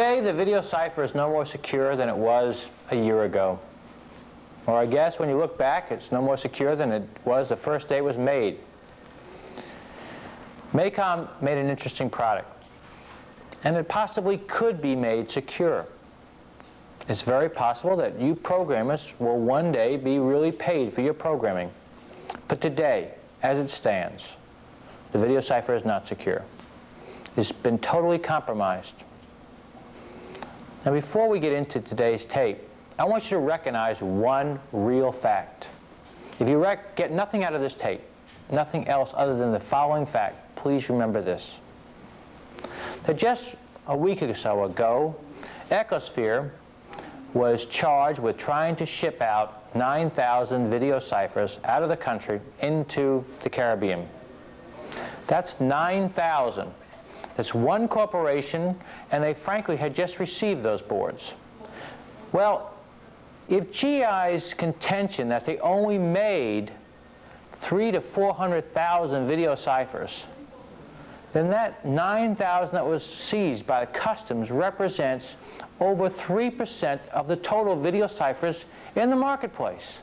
Today, the Videocipher is no more secure than it was a year ago. Or I guess when you look back, it's no more secure than it was the first day it was made. MACOM made an interesting product, and it possibly could be made secure. It's very possible that you programmers will one day be really paid for your programming. But today, as it stands, the Videocipher is not secure. It's been totally compromised. Now, before we get into today's tape, I want you to recognize one real fact. If you get nothing out of this tape, nothing else other than the following fact, please remember this. That just a week or so ago, Ecosphere was charged with trying to ship out 9,000 Videociphers out of the country into the Caribbean. That's 9,000. It's one corporation, and they frankly had just received those boards. Well, if GI's contention that they only made 300,000 to 400,000 Videociphers, then that 9,000 that was seized by customs represents over 3% of the total Videociphers in the marketplace.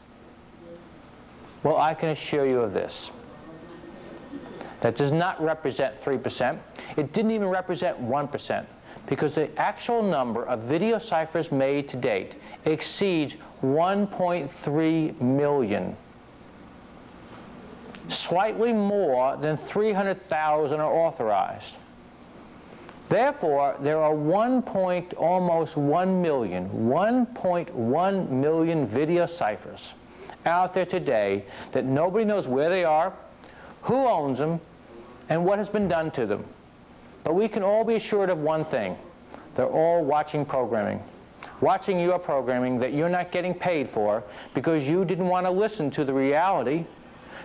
Well, I can assure you of this. That does not represent 3%. It didn't even represent 1%, because the actual number of Videociphers made to date exceeds 1.3 million. Slightly more than 300,000 are authorized. Therefore, there are almost 1 million, 1.1 million Videociphers out there today that nobody knows where they are, who owns them, and what has been done to them. But we can all be assured of one thing. They're all watching programming. Watching your programming that you're not getting paid for because you didn't want to listen to the reality.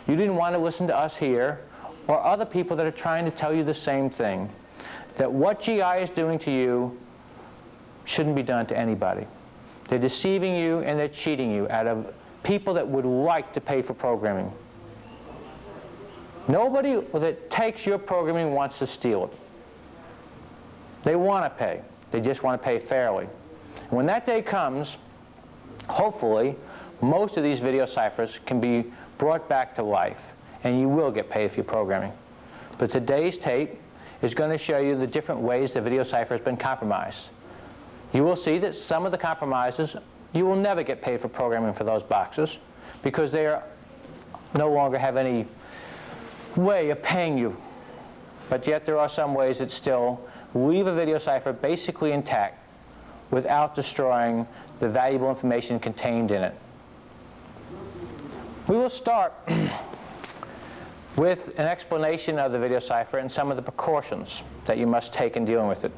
You didn't want to listen to us here or other people that are trying to tell you the same thing. That what GI is doing to you shouldn't be done to anybody. They're deceiving you and they're cheating you out of people that would like to pay for programming. Nobody that takes your programming wants to steal it. They want to pay. They just want to pay fairly. And when that day comes, hopefully, most of these Videociphers can be brought back to life, and you will get paid for your programming. But today's tape is going to show you the different ways the Videocipher has been compromised. You will see that some of the compromises, you will never get paid for programming for those boxes because they are no longer have any way of paying you. But yet there are some ways that still leave a Videocipher basically intact without destroying the valuable information contained in it. We will start with an explanation of the Videocipher and some of the precautions that you must take in dealing with it.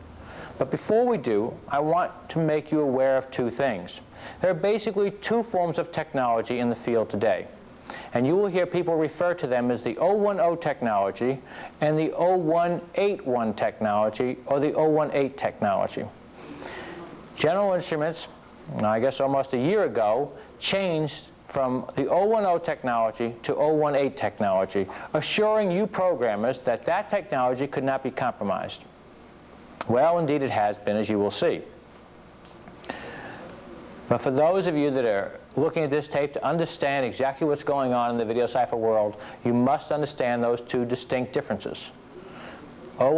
But before we do, I want to make you aware of two things. There are basically two forms of technology in the field today. And you will hear people refer to them as the 010 technology and the 0181 technology or the 018 technology. General Instruments, I guess almost a year ago, changed from the 010 technology to 018 technology, assuring you programmers that that technology could not be compromised. Well, indeed it has been, as you will see. But for those of you that are looking at this tape to understand exactly what's going on in the Videocipher world, you must understand those two distinct differences. 010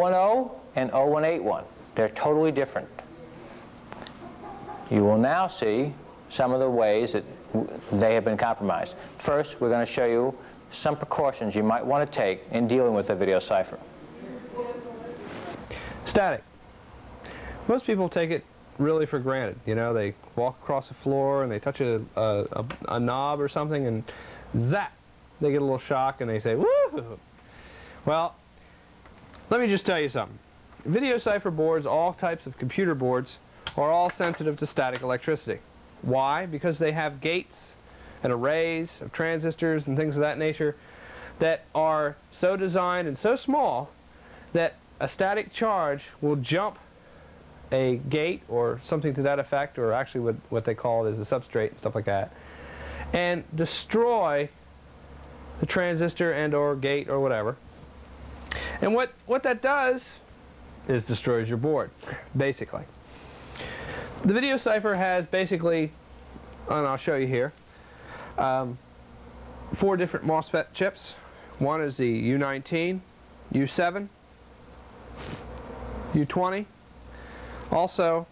and 0181. They're totally different. You will now see some of the ways that they have been compromised. First, we're going to show you some precautions you might want to take in dealing with the Videocipher. Static. Most people take it really for granted. You know, they walk across the floor and they touch a knob or something and zap, they get a little shock and they say, woo! Well, let me just tell you something. Videocipher boards, all types of computer boards, are all sensitive to static electricity. Why? Because they have gates and arrays of transistors and things of that nature that are so designed and so small that a static charge will jump a gate or something to that effect, or actually what they call it is a substrate and stuff like that, and destroy the transistor and or gate or whatever. And what that does is destroys your board, basically. The Videocipher has basically, and I'll show you here, 4 different MOSFET chips. One is the U19, U7, U20, also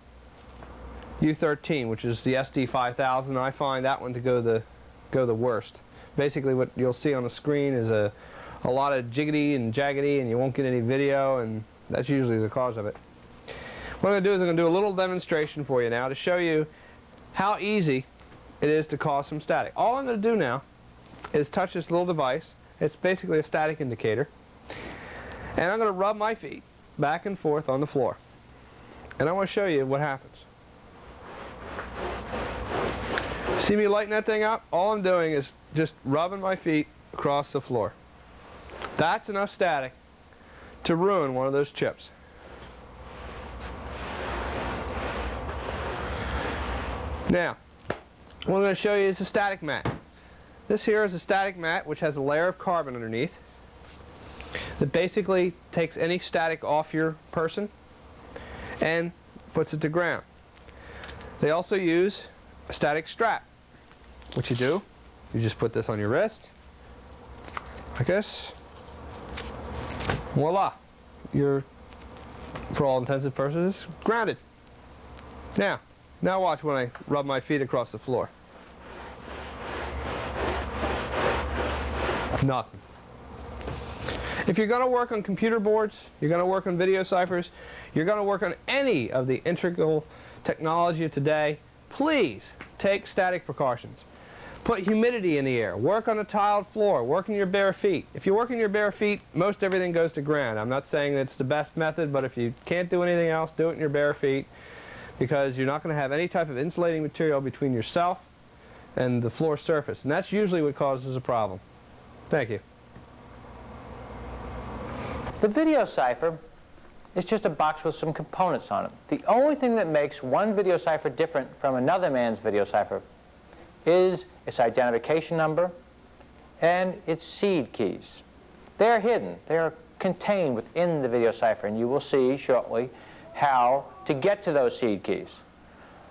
U13, which is the SD5000. I find that one to go the worst. Basically what you'll see on the screen is a lot of jiggity and jaggedy, and you won't get any video, and that's usually the cause of it. What I'm going to do is I'm going to do a little demonstration for you now to show you how easy it is to cause some static. All I'm going to do now is touch this little device. It's basically a static indicator. And I'm going to rub my feet back and forth on the floor. And I want to show you what happens. See me lighting that thing up? All I'm doing is just rubbing my feet across the floor. That's enough static to ruin one of those chips. Now, what I'm going to show you is a static mat. This here is a static mat which has a layer of carbon underneath that basically takes any static off your person and puts it to ground. They also use a static strap. What you do, you just put this on your wrist, like this. Voila! You're, for all intents and purposes, grounded. Now watch when I rub my feet across the floor. Nothing. If you're going to work on computer boards, you're going to work on Videociphers, you're going to work on any of the integral technology of today, please take static precautions. Put humidity in the air. Work on a tiled floor. Work in your bare feet. If you work in your bare feet, most everything goes to ground. I'm not saying it's the best method, but if you can't do anything else, do it in your bare feet, because you're not going to have any type of insulating material between yourself and the floor surface. And that's usually what causes a problem. Thank you. The Videocipher is just a box with some components on it. The only thing that makes one Videocipher different from another man's Videocipher is its identification number and its seed keys. They're hidden. They're contained within the Videocipher, and you will see shortly how to get to those seed keys.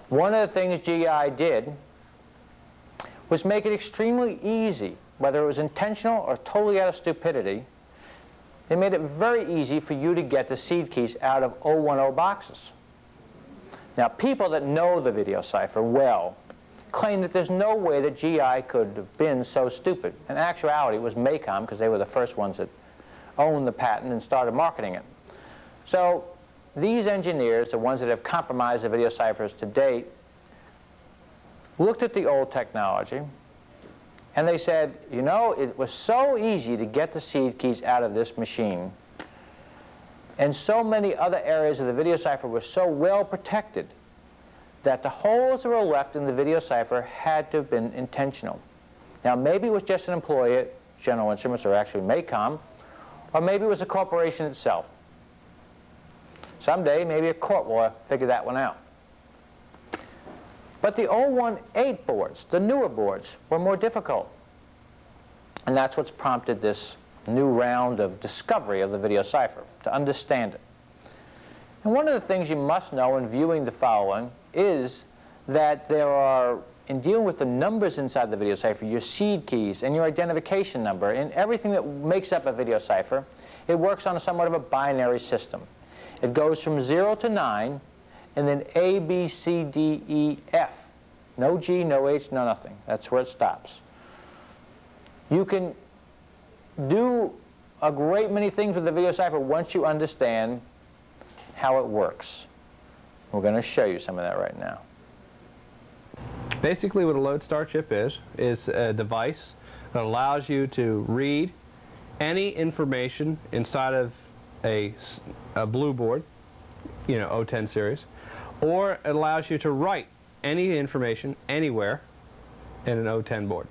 One of the things GI did was make it extremely easy, whether it was intentional or totally out of stupidity. They made it very easy for you to get the seed keys out of 010 boxes. Now, people that know the Videocipher well claim that there's no way that GI could have been so stupid. In actuality, it was MACOM, because they were the first ones that owned the patent and started marketing it. So these engineers, the ones that have compromised the Videociphers to date, looked at the old technology and they said, you know, it was so easy to get the seed keys out of this machine, and so many other areas of the Videocipher were so well protected that the holes that were left in the Videocipher had to have been intentional. Now, maybe it was just an employee at General Instruments, or actually MACOM, or maybe it was the corporation itself. Someday, maybe a court will figure that one out. But the 018 boards, the newer boards, were more difficult. And that's what's prompted this new round of discovery of the Videocipher, to understand it. And one of the things you must know in viewing the following is that there are, in dealing with the numbers inside the Videocipher, your seed keys and your identification number, and everything that makes up a Videocipher, it works on somewhat of a binary system. It goes from 0 to 9, and then A, B, C, D, E, F. No G, no H, no nothing. That's where it stops. You can do a great many things with the Videocipher once you understand how it works. We're going to show you some of that right now. Basically what a Lodestar chip is a device that allows you to read any information inside of a blue board, you know, 010 series, or it allows you to write any information anywhere in an 010 board.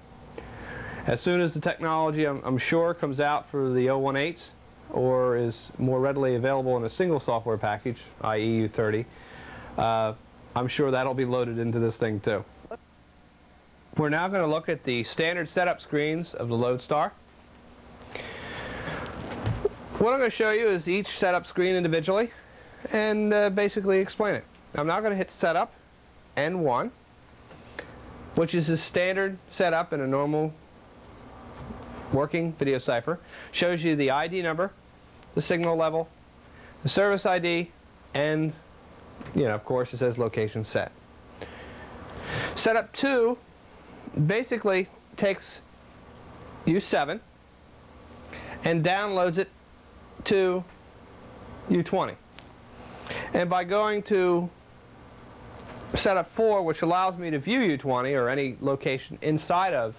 As soon as the technology, I'm sure, comes out for the 018s, or is more readily available in a single software package, i.e. U30, I'm sure that'll be loaded into this thing too. We're now going to look at the standard setup screens of the Lodestar. What I'm going to show you is each setup screen individually and basically explain it. I'm now going to hit setup, N1, which is a standard setup in a normal working Videocipher. Shows you the ID number, the signal level, the service ID, and, of course, it says location set. Setup 2 basically takes U7 and downloads it to U20. And by going to setup 4, which allows me to view U20 or any location inside of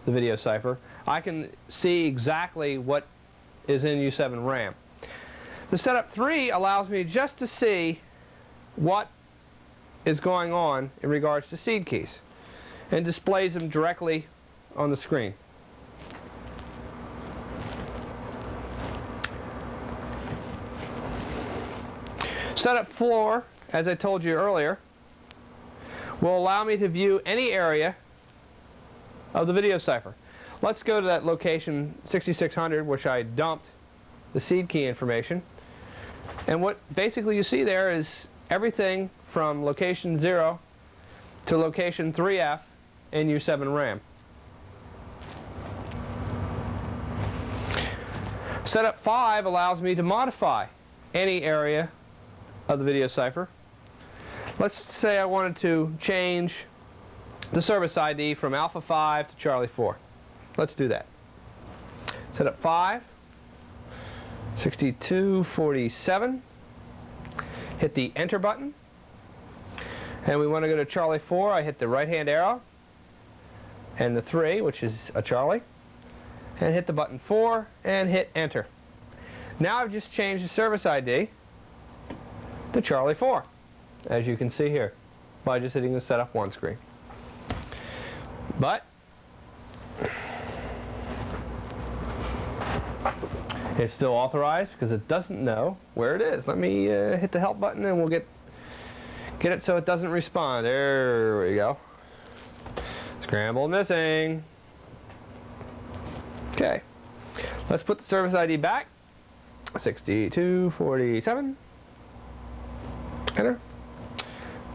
the Videocipher, I can see exactly what is in U7 RAM. The setup 3 allows me just to see what is going on in regards to seed keys and displays them directly on the screen. Setup 4, as I told you earlier, will allow me to view any area of the Videocipher. Let's go to that location 6600, which I dumped the seed key information. And what basically you see there is everything from location 0 to location 3F in U7 RAM. Setup 5 allows me to modify any area of the Videocipher. Let's say I wanted to change the service ID from Alpha 5 to Charlie 4. Let's do that. Setup 5, 6247. Hit the Enter button. And we want to go to Charlie 4. I hit the right-hand arrow and the 3, which is a Charlie. And hit the button 4 and hit Enter. Now I've just changed the service ID to Charlie 4, as you can see here, by just hitting the Setup 1 screen. But it's still authorized because it doesn't know where it is. Let me hit the Help button and we'll get it so it doesn't respond. There we go. Scramble missing. Okay. Let's put the service ID back. 6247. Enter.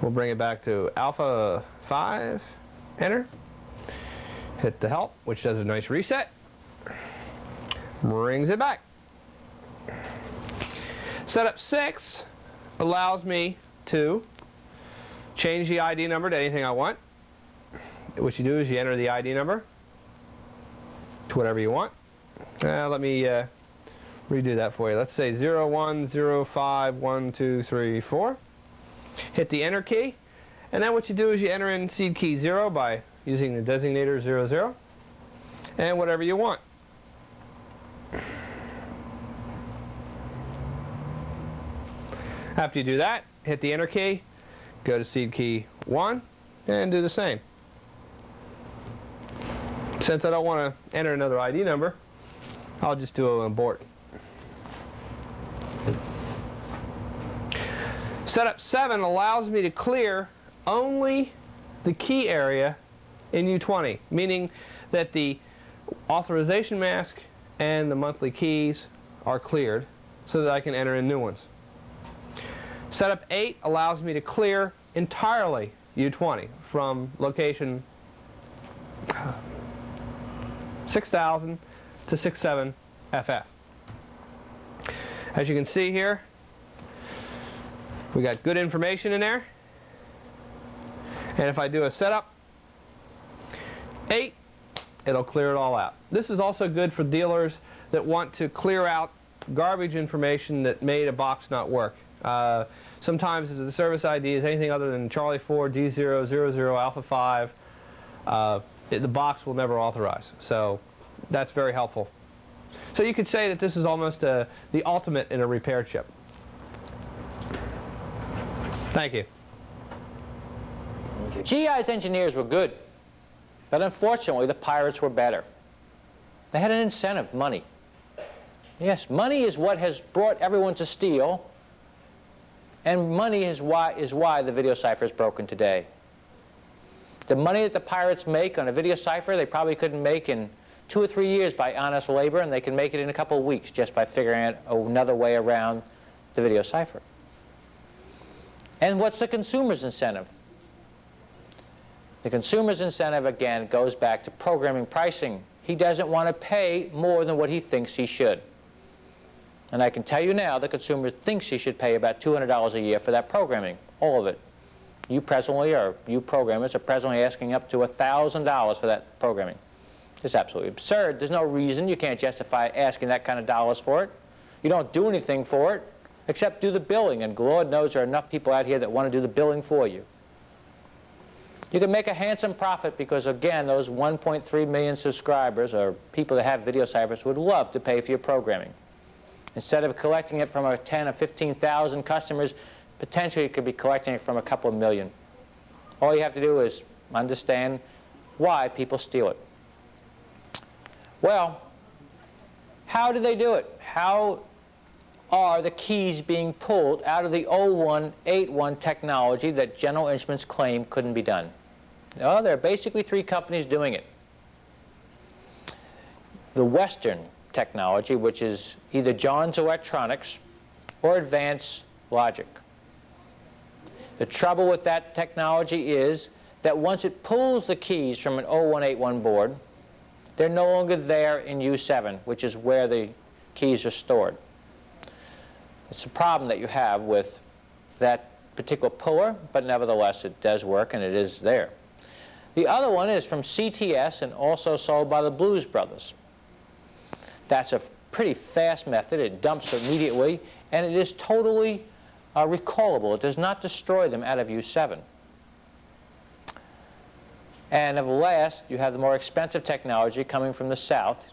We'll bring it back to Alpha 5. Enter. Hit the Help, which does a nice reset. Brings it back. Setup 6 allows me to change the ID number to anything I want. What you do is you enter the ID number to whatever you want. Let me redo that for you. Let's say 01051234. Hit the Enter key, and then what you do is you enter in seed key 0 by using the designator 00, and whatever you want. After you do that, hit the Enter key, go to seed key 1, and do the same. Since I don't want to enter another ID number, I'll just do an abort. Setup 7 allows me to clear only the key area in U20, meaning that the authorization mask and the monthly keys are cleared so that I can enter in new ones. Setup 8 allows me to clear entirely U20 from location 6000 to 67FF. As you can see here, we got good information in there. And if I do a setup 8, it'll clear it all out. This is also good for dealers that want to clear out garbage information that made a box not work. Sometimes if the service ID is anything other than Charlie 4, D0, 00, Alpha 5, the box will never authorize. So that's very helpful. So you could say that this is almost the ultimate in a repair chip. Thank you. GI's engineers were good, but unfortunately the pirates were better. They had an incentive, money. Yes, money is what has brought everyone to steal, and money is why the Videocipher is broken today. The money that the pirates make on a Videocipher, they probably couldn't make in 2 or 3 years by honest labor, and they can make it in a couple of weeks just by figuring out another way around the Videocipher. And what's the consumer's incentive? The consumer's incentive, again, goes back to programming pricing. He doesn't want to pay more than what he thinks he should. And I can tell you now, the consumer thinks he should pay about $200 a year for that programming, all of it. You presently, or you programmers, are presently asking up to $1,000 for that programming. It's absolutely absurd. There's no reason. You can't justify asking that kind of dollars for it. You don't do anything for it, except do the billing. And Lord knows there are enough people out here that want to do the billing for you. You can make a handsome profit because, again, those 1.3 million subscribers, or people that have Videociphers, would love to pay for your programming. Instead of collecting it from 10 or 15,000 customers, potentially you could be collecting it from a couple of million. All you have to do is understand why people steal it. Well, how do they do it? How are the keys being pulled out of the 0181 technology that General Instruments claimed couldn't be done? Well, there are basically three companies doing it. The Western technology, which is either John's Electronics or Advanced Logic. The trouble with that technology is that once it pulls the keys from an 0181 board, they're no longer there in U7, which is where the keys are stored. It's a problem that you have with that particular puller, but nevertheless it does work and it is there. The other one is from CTS and also sold by the Blues Brothers. That's a pretty fast method. It dumps immediately, and it is totally recallable. It does not destroy them out of U7. And of last, you have the more expensive technology coming from the South,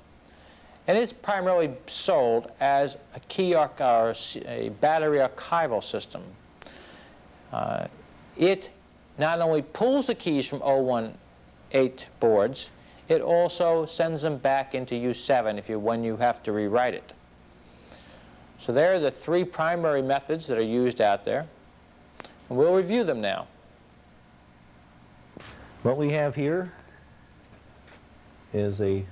and it's primarily sold as a key or a battery archival system. It not only pulls the keys from 018 boards, it also sends them back into U7 when you have to rewrite it. So there are the three primary methods that are used out there, and we'll review them now. What we have here is a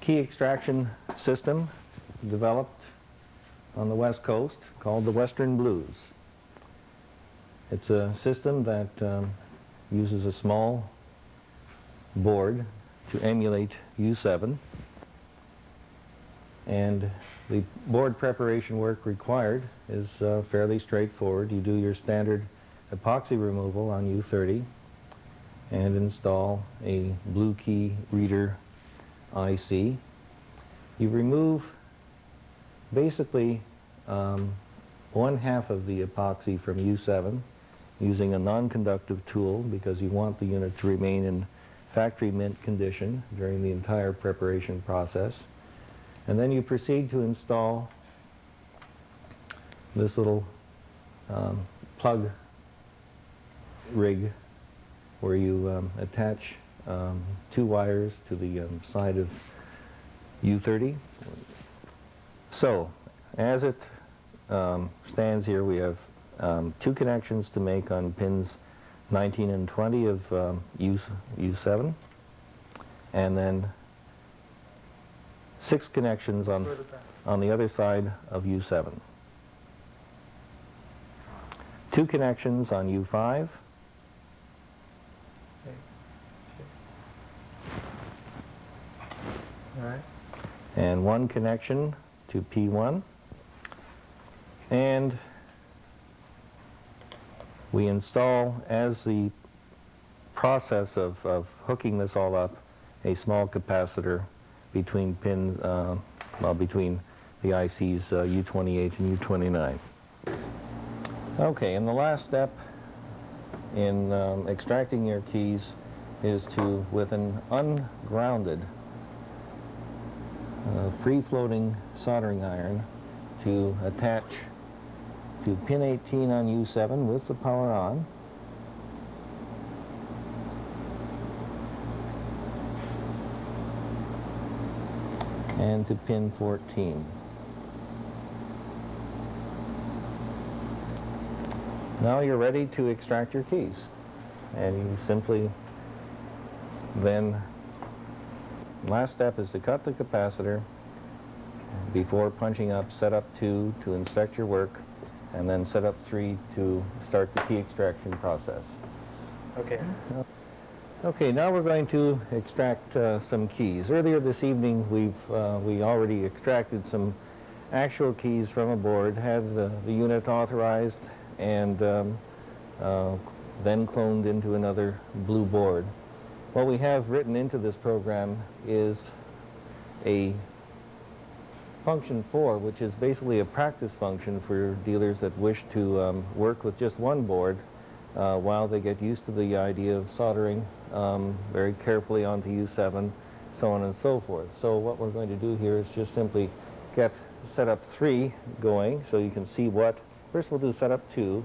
key extraction system developed on the West Coast called the Western Blues. It's a system that uses a small board to emulate U7, and the board preparation work required is fairly straightforward. You do your standard epoxy removal on U30 and install a blue key reader IC. You remove basically 1/2 of the epoxy from U7 using a non-conductive tool because you want the unit to remain in factory mint condition during the entire preparation process. And then you proceed to install this little plug rig where you attach 2 wires to the side of U30. So, as it stands here, we have 2 connections to make on pins 19 and 20 of U7, and then 6 connections on the other side of U7. 2 connections on U5, All right. and 1 connection to P1, and we install, as the process of hooking this all up, a small capacitor between pins, between the ICs U28 and U29. Okay, and the last step in extracting your keys is to, with an ungrounded, free-floating soldering iron, to attach to pin 18 on U7 with the power on, and to pin 14. Now you're ready to extract your keys, and you simply then, last step is to cut the capacitor before punching up set up 2 to inspect your work, and then set up 3 to start the key extraction process. Okay. Okay, now we're going to extract some keys. Earlier this evening, we already extracted some actual keys from a board, had the unit authorized, and then cloned into another blue board. What we have written into this program is a function 4, which is basically a practice function for dealers that wish to work with just one board while they get used to the idea of soldering very carefully onto U7, so on and so forth. So what we're going to do here is just simply get setup 3 going, so you can see what. First we'll do setup 2,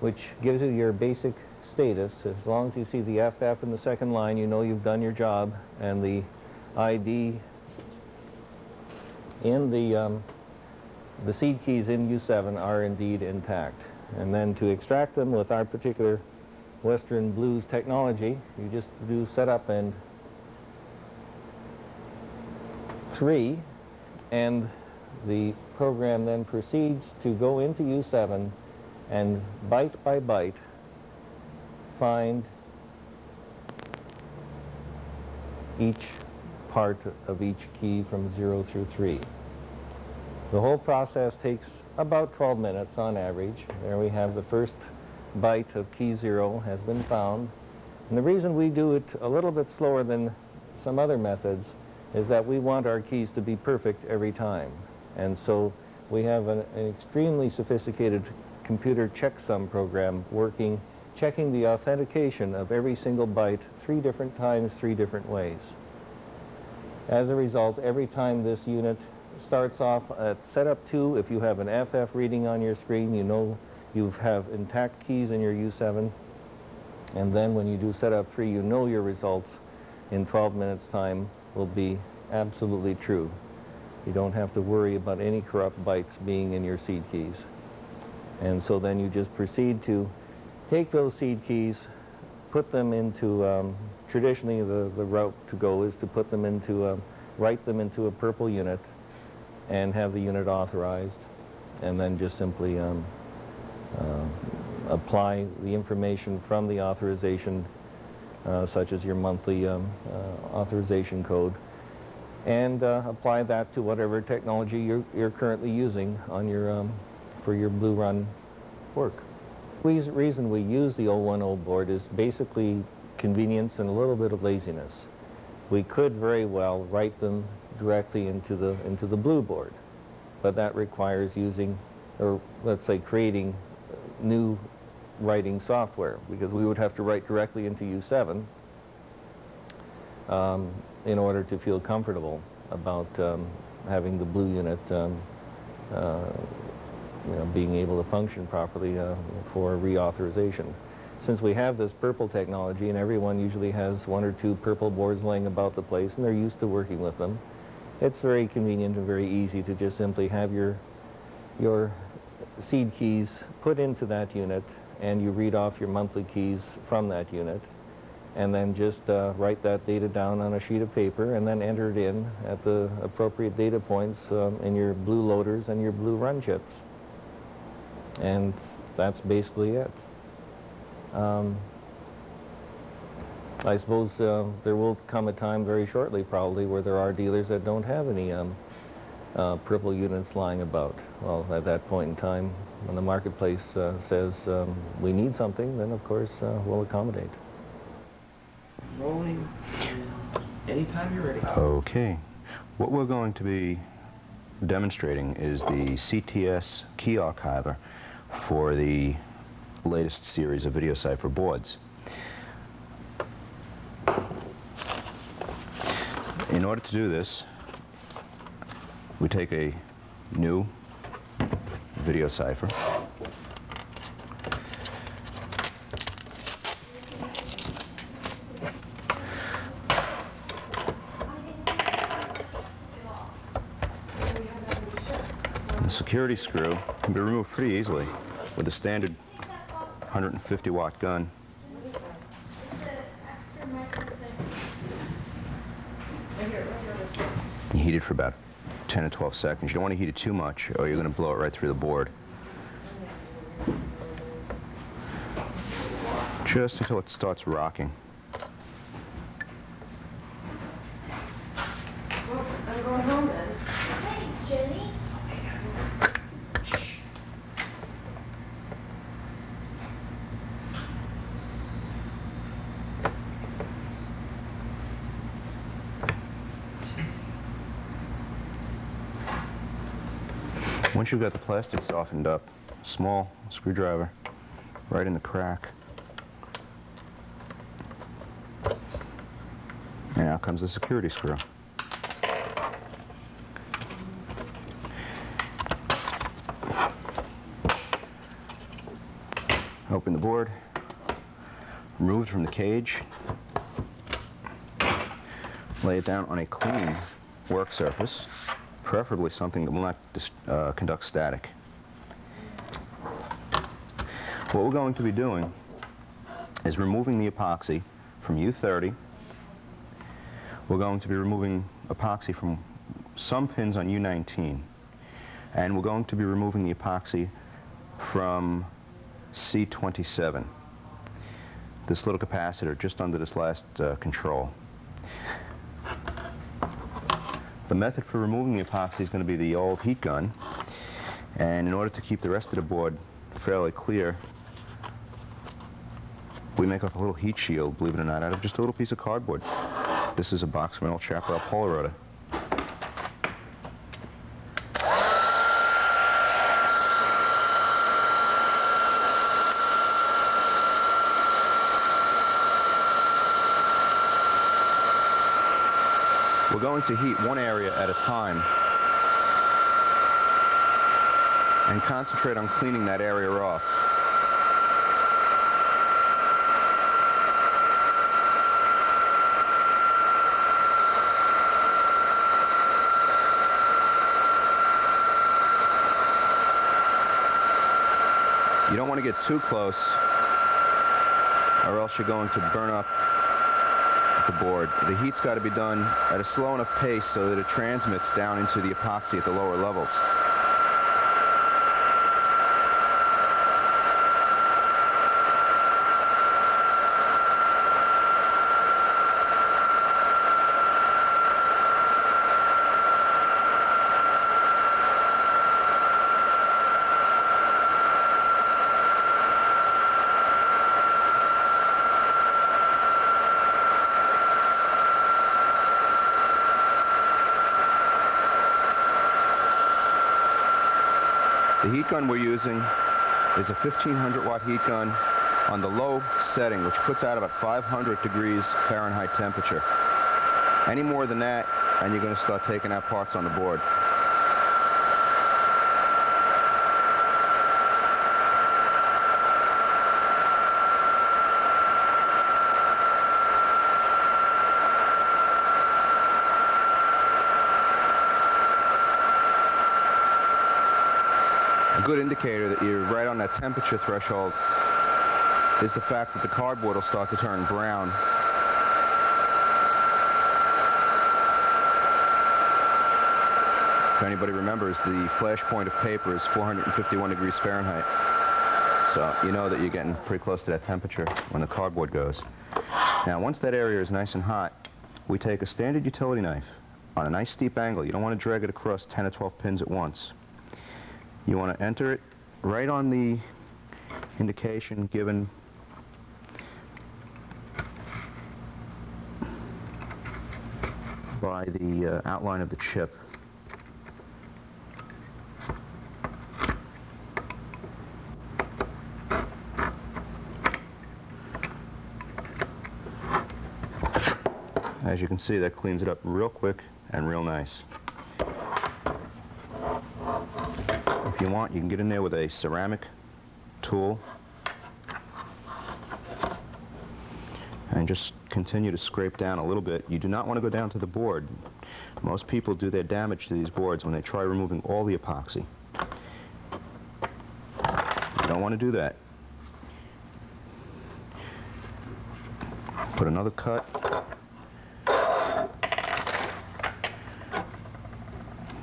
which gives you your basic status. As long as you see the FF in the second line, you know you've done your job, and the ID in the seed keys in U7 are indeed intact. And then to extract them with our particular Western Blues technology, you just do setup and 3, and the program then proceeds to go into U7 and byte by byte find each part of each key from 0 through 3. The whole process takes about 12 minutes on average. There we have the first byte of key 0 has been found. And the reason we do it a little bit slower than some other methods is that we want our keys to be perfect every time. And so we have an extremely sophisticated computer checksum program working, checking the authentication of every single byte 3 different times, 3 different ways. As a result, every time this unit starts off at setup 2, if you have an FF reading on your screen, you know you have intact keys in your U7. And then when you do setup 3, you know your results in 12 minutes time will be absolutely true. You don't have to worry about any corrupt bytes being in your seed keys. And so then you just proceed to take those seed keys, put them into, traditionally the route to go is to put them into, write them into a purple unit and have the unit authorized, and then just simply apply the information from the authorization, such as your monthly authorization code, and apply that to whatever technology you're currently using on your, for your Blue Run work. The reason we use the 010 board is basically convenience and a little bit of laziness. We could very well write them directly into the blue board, but that requires using, or let's say creating new writing software, because we would have to write directly into U7 in order to feel comfortable about having the blue unit being able to function properly for reauthorization. Since we have this purple technology, and everyone usually has 1 or 2 purple boards laying about the place, and they're used to working with them, it's very convenient and very easy to just simply have your seed keys put into that unit, and you read off your monthly keys from that unit, and then just write that data down on a sheet of paper, and then enter it in at the appropriate data points in your blue loaders and your Blue Run chips. And that's basically it. I suppose there will come a time very shortly, probably, where there are dealers that don't have any purple units lying about. Well, at that point in time, when the marketplace says we need something, then of course we'll accommodate. Rolling anytime you're ready. Okay. What we're going to be demonstrating is the CTS key archiver for the latest series of Videocipher boards. In order to do this, we take a new Videocipher, the security screw can be removed pretty easily with a standard 150-watt gun. You heat it for about 10 or 12 seconds. You don't want to heat it too much, or you're going to blow it right through the board. Just until it starts rocking. Once you've got the plastic softened up, small screwdriver right in the crack. And out comes the security screw. Open the board, remove it from the cage, lay it down on a clean work surface, preferably something that will not conduct static. What we're going to be doing is removing the epoxy from U30. We're going to be removing epoxy from some pins on U19. And we're going to be removing the epoxy from C27, this little capacitor just under this last control. The method for removing the epoxy is going to be the old heat gun, and in order to keep the rest of the board fairly clear, we make up a little heat shield, believe it or not, out of just a little piece of cardboard. This is a box from an old Chaparral Polaroider. We're going to heat one area at a time and concentrate on cleaning that area off. You don't want to get too close, or else you're going to burn up the board. The heat's got to be done at a slow enough pace so that it transmits down into the epoxy at the lower levels. The heat gun we're using is a 1500 watt heat gun on the low setting, which puts out about 500 degrees Fahrenheit temperature. Any more than that, and you're going to start taking out parts on the board. A good indicator that you're right on that temperature threshold is the fact that the cardboard will start to turn brown. If anybody remembers, the flash point of paper is 451 degrees Fahrenheit. So you know that you're getting pretty close to that temperature when the cardboard goes. Now, once that area is nice and hot, we take a standard utility knife on a nice steep angle. You don't want to drag it across 10 or 12 pins at once. You want to enter it right on the indication given by the outline of the chip. As you can see, that cleans it up real quick and real nice. If you want, you can get in there with a ceramic tool and just continue to scrape down a little bit. You do not want to go down to the board. Most people do their damage to these boards when they try removing all the epoxy. You don't want to do that. Put another cut.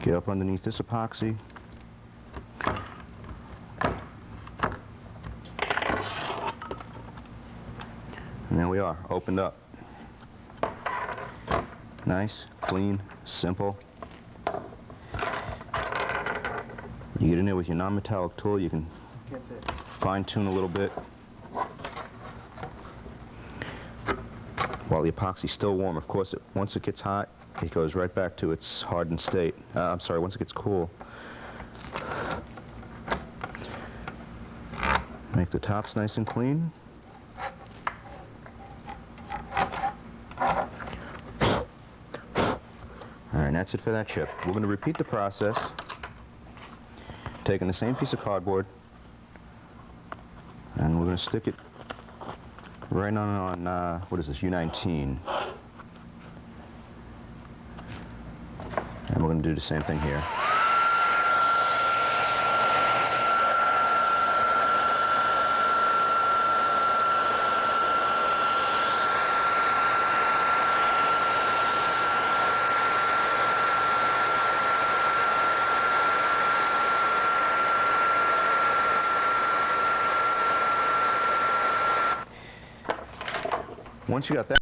Get up underneath this epoxy. And there we are, opened up. Nice, clean, simple. You get in there with your non-metallic tool, you can fine-tune a little bit. While the epoxy's still warm, of course, once it gets hot, it goes right back to its hardened state. Once it gets cool, Make the tops nice and clean. All right, and that's it for that chip. We're going to repeat the process, taking the same piece of cardboard, and we're going to stick it right on what is this, U19. And we're going to do the same thing here. Once you got that